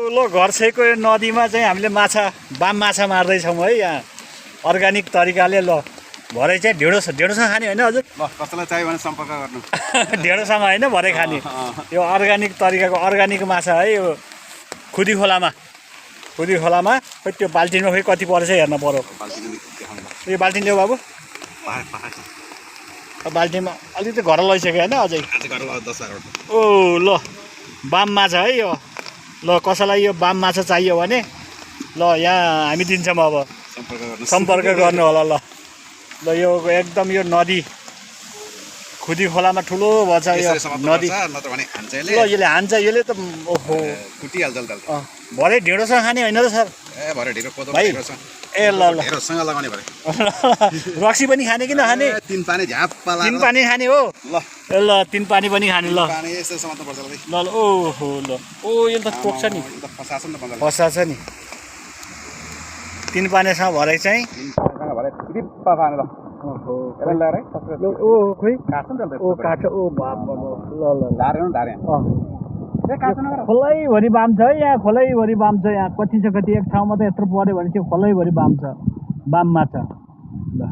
ल घर छेउको यो नदीमा चाहिँ हामीले बाम माछा मार्दैछौँ है यहाँ अर्ग्यानिक तरिकाले। ल भरे चाहिँ ढेँडोसँग खाने होइन हजुर? ल कसैलाई चाहियो भने सम्पर्क गर्नु। ढेँडोसँग होइन भरे खाने यो अर्ग्यानिक तरिकाको अर्ग्यानिक माछा है यो खुदी खोलामा खोइ त्यो बाल्टिनमा खोइ कति परेछ हेर्न पर्यो। यो बाल्टिन ल्याऊ बाबु। बाल्टिनमा अलिकति घर लैसक्यो होइन अझै। ओ ल बाम माछा है यो। ल कसैलाई यो बाम माछा चाहियो भने ल यहाँ हामी दिन्छौँ अब सम्पर्क गर्नु होला। ल ल यो एकदम यो नदी खुदी खोलामा ठुलो भन्छ यो नदी। ल यसले हान्छ यसले त ओहो भरे ढेँडोसँग खाने होइन र सर? भाइ ए ल ल रक्सी पनि खाने कि नखाने? तीन पानी खाने हो। ए ल तीन पानी पनि खाने। ल ल ओहो ल ओ यो त टोक्छ नि फसाछ नि। तीन पानीसँग भरे चाहिँ ओ खोइ ओ काट्छ ओ ल खोलैभरि बाम छ है यहाँ। खोलैभरि बाम छ यहाँ। कति छ कति एक ठाउँमा त यत्रो पऱ्यो भने चाहिँ खोलैभरि बाम छ बाम माछा। ल